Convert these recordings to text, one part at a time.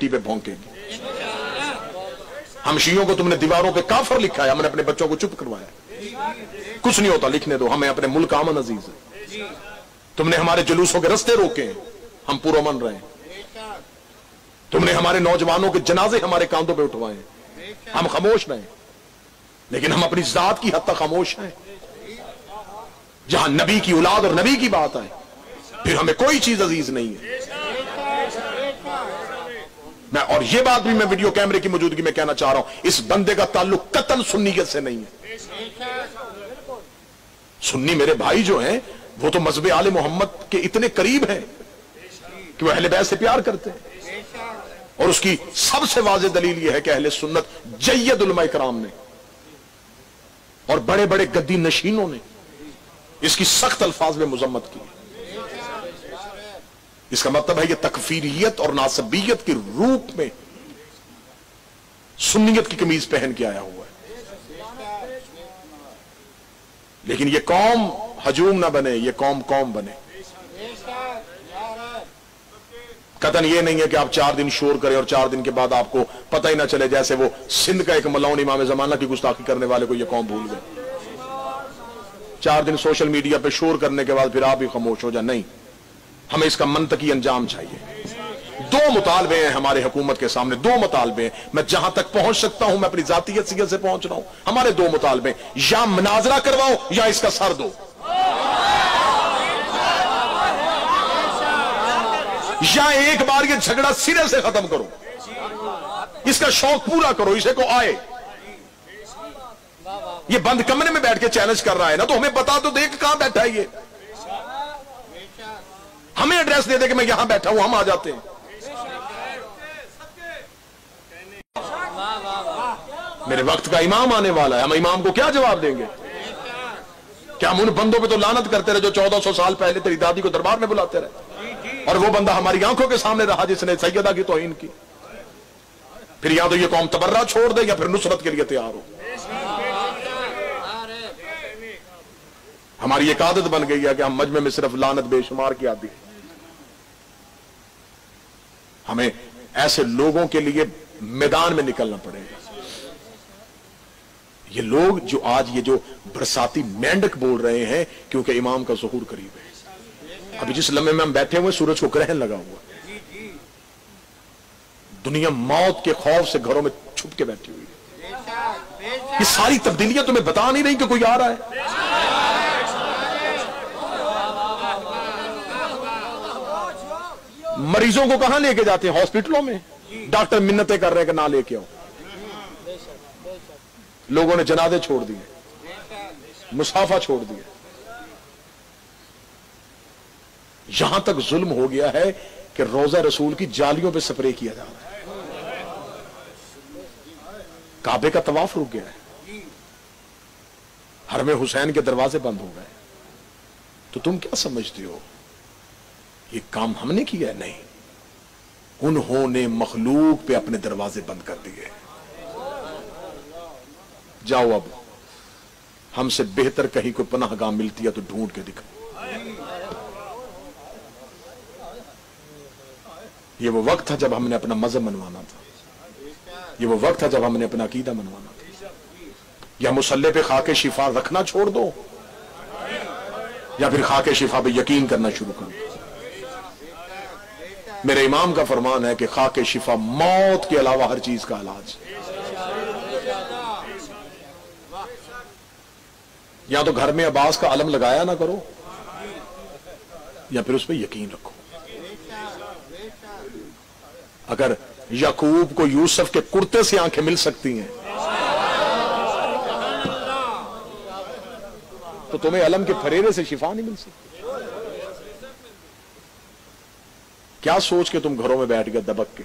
मिट्टी पे भौंकेगी। हम शियों को तुमने दीवारों पे काफर लिखा है, हमने अपने बच्चों को चुप करवाया। कुछ नहीं होता, लिखने दो, हमें अपने मुल्क आमन अजीज है। तुमने हमारे जुलूसों के रास्ते रोके, हम पुरअमन रहे। तुमने हमारे नौजवानों के जनाजे हमारे कांधों पे उठवाए, हम खामोश रहे। लेकिन हम अपनी जात की हद तक खामोश हैं। जहां नबी की औलाद और नबी की बात आए, फिर हमें कोई चीज अजीज नहीं है। मैं और ये बात भी मैं वीडियो कैमरे की मौजूदगी में कहना चाह रहा हूं, इस बंदे का ताल्लुक कतन सुन्नियत से नहीं है। सुन्नी मेरे भाई जो हैं वो तो मजहब आले मोहम्मद के इतने करीब हैं कि वो अहले बैत से प्यार करते हैं। और उसकी सबसे वाज़ेह दलील यह है कि अहले सुन्नत जय्यद उलमा कराम ने और बड़े बड़े गद्दी नशीनों ने इसकी सख्त अल्फाज में मुजम्मत की। इसका मतलब है ये तकफीरियत और नासबियत के रूप में सुन्नियत की कमीज पहन के आया हुआ है। लेकिन ये कौम हजूम ना बने, ये कौम कौम बने। कतन ये नहीं है कि आप 4 दिन शोर करें और 4 दिन के बाद आपको पता ही ना चले, जैसे वो सिंध का एक मलौन इमाम जमाना की गुस्ताखी करने वाले को ये कौम भूल गए। 4 दिन सोशल मीडिया पे शोर करने के बाद फिर आप ही खामोश हो जाए। नहीं, हमें इसका मंतकी अंजाम चाहिए। 2 मुतालबे हैं हमारे हुकूमत के सामने, 2 मुतालबे हैं। मैं जहां तक पहुंच सकता हूं मैं अपनी जाती हैसियत से पहुंच रहा हूं। हमारे 2 मुतालबे, या मुनाजरा करवाओ या इसका सर दो, या एक बार ये झगड़ा सिरे से खत्म करो, इसका शौक पूरा करो, इसे को आए। ये बंद कमरे में बैठ के चैलेंज कर रहा है ना, तो हमें बता दो, देख कहां बैठा है ये। हमें एड्रेस दे दे कि मैं यहां बैठा हूं, हम आ जाते हैं। मेरे वक्त का इमाम आने वाला है, हम इमाम को क्या जवाब देंगे? क्या हम उन बंदों पे तो लानत करते रहे जो 1400 साल पहले तेरी दादी को दरबार में बुलाते रहे, और वो बंदा हमारी आंखों के सामने रहा जिसने सैयदा की तौहीन की। फिर या तो ये कौम तबर्रा छोड़ दे या फिर नुसरत के लिए तैयार हो। हमारी एक आदत बन गई है कि हम मजमे में सिर्फ लानत बेशुमार की आदि। हमें ऐसे लोगों के लिए मैदान में निकलना पड़ेगा। ये लोग जो आज ये जो बरसाती मेंढक बोल रहे हैं क्योंकि इमाम का ज़ुहूर करीब है। अभी जिस लम्हे में हम बैठे हुए सूरज को ग्रहण लगा हुआ, दुनिया मौत के खौफ से घरों में छुप के बैठी हुई है। ये सारी तब्दीलियां तुम्हें बता नहीं रही कि कोई आ रहा है। मरीजों को कहां लेके जाते हैं? हॉस्पिटलों में। डॉक्टर मिन्नतें कर रहे हैं कि ना लेके आओ। लोगों ने जनाजे छोड़ दिए, मुसाफा छोड़ दिए। यहां तक जुल्म हो गया है कि रोजा रसूल की जालियों पे स्प्रे किया जा रहा है। काबे का तवाफ रुक गया है, हरमे हुसैन के दरवाजे बंद हो गए। तो तुम क्या समझते हो ये काम हमने किया है? नहीं, उन्होंने मखलूक पे अपने दरवाजे बंद कर दिए। जाओ, अब हमसे बेहतर कहीं कोई पनाहगाह मिलती है तो ढूंढ के दिखाओ। ये वो वक्त था जब हमने अपना मजहब मनवाना था, ये वो वक्त था जब हमने अपना अकीदा मनवाना था। या मुसल्ले पे खाके शिफा रखना छोड़ दो या फिर खाके शिफा पे यकीन करना शुरू करो। मेरे इमाम का फरमान है कि खाके शिफा मौत के अलावा हर चीज का इलाज। या तो घर में अब्बास का अलम लगाया ना करो या फिर उस पर यकीन रखो। अगर याकूब को यूसुफ के कुर्ते से आंखें मिल सकती हैं तो तुम्हें अलम के फरेरे से शिफा नहीं मिल सकती। क्या सोच के तुम घरों में बैठ गए दबक के?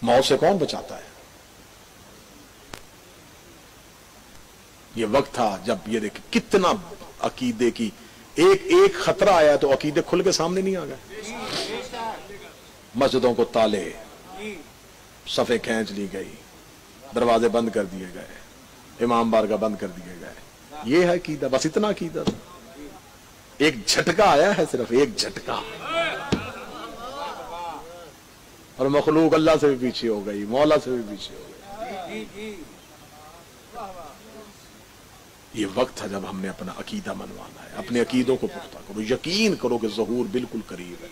मौत से कौन बचाता है? ये वक्त था जब ये देखे कितना अकीदे की एक खतरा आया तो अकीदे खुल के सामने नहीं आ गए। मस्जिदों को ताले, सफे खींच ली गई, दरवाजे बंद कर दिए गए, इमाम बारगाह बंद कर दिए गए। ये है अकीदा, बस इतना अकीदा था। एक झटका आया है, सिर्फ एक झटका। और मखलूक अल्लाह से भी पीछे हो गई, मौला से भी पीछे हो गई। ये वक्त है जब हमने अपना अकीदा मनवाना है। अपने अकीदों को पुख्ता करो, यकीन करो कि ज़हूर बिल्कुल करीब है।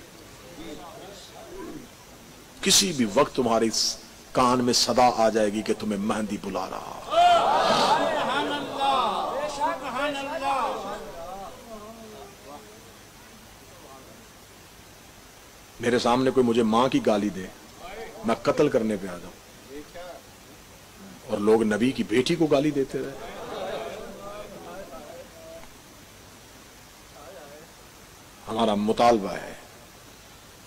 किसी भी वक्त तुम्हारे कान में सदा आ जाएगी कि तुम्हें मेहंदी बुला रहा। मेरे सामने कोई मुझे मां की गाली दे, मैं कत्ल करने पे आ जाऊं, और लोग नबी की बेटी को गाली देते रहे। हमारा मुतालबा है,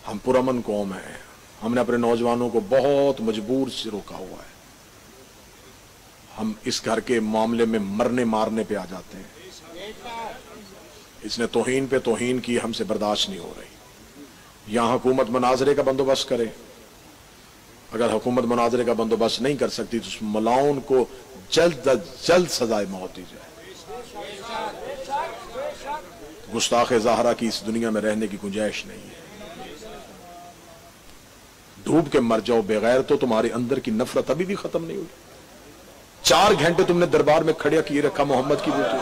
हम पुरअमन कौम है, हमने अपने नौजवानों को बहुत मजबूर से रोका हुआ है। हम इस घर के मामले में मरने मारने पे आ जाते हैं। इसने तौहीन पे तौहीन की, हमसे बर्दाश्त नहीं हो रही। यहां हुकूमत मुनाजरे का बंदोबस्त करे। अगर हुकूमत मुनाजरे का बंदोबस्त नहीं कर सकती तो उस मलाउन को जल्द अज जल्द सजाए मौत दी जाए। गुस्ताखे ज़हरा की इस दुनिया में रहने की गुंजाइश नहीं है। डूब के मर जाओ बगैर, तो तुम्हारे अंदर की नफरत अभी भी खत्म नहीं हुई। 4 घंटे तुमने दरबार में खड़ा किए रखा मोहम्मद की बेटी।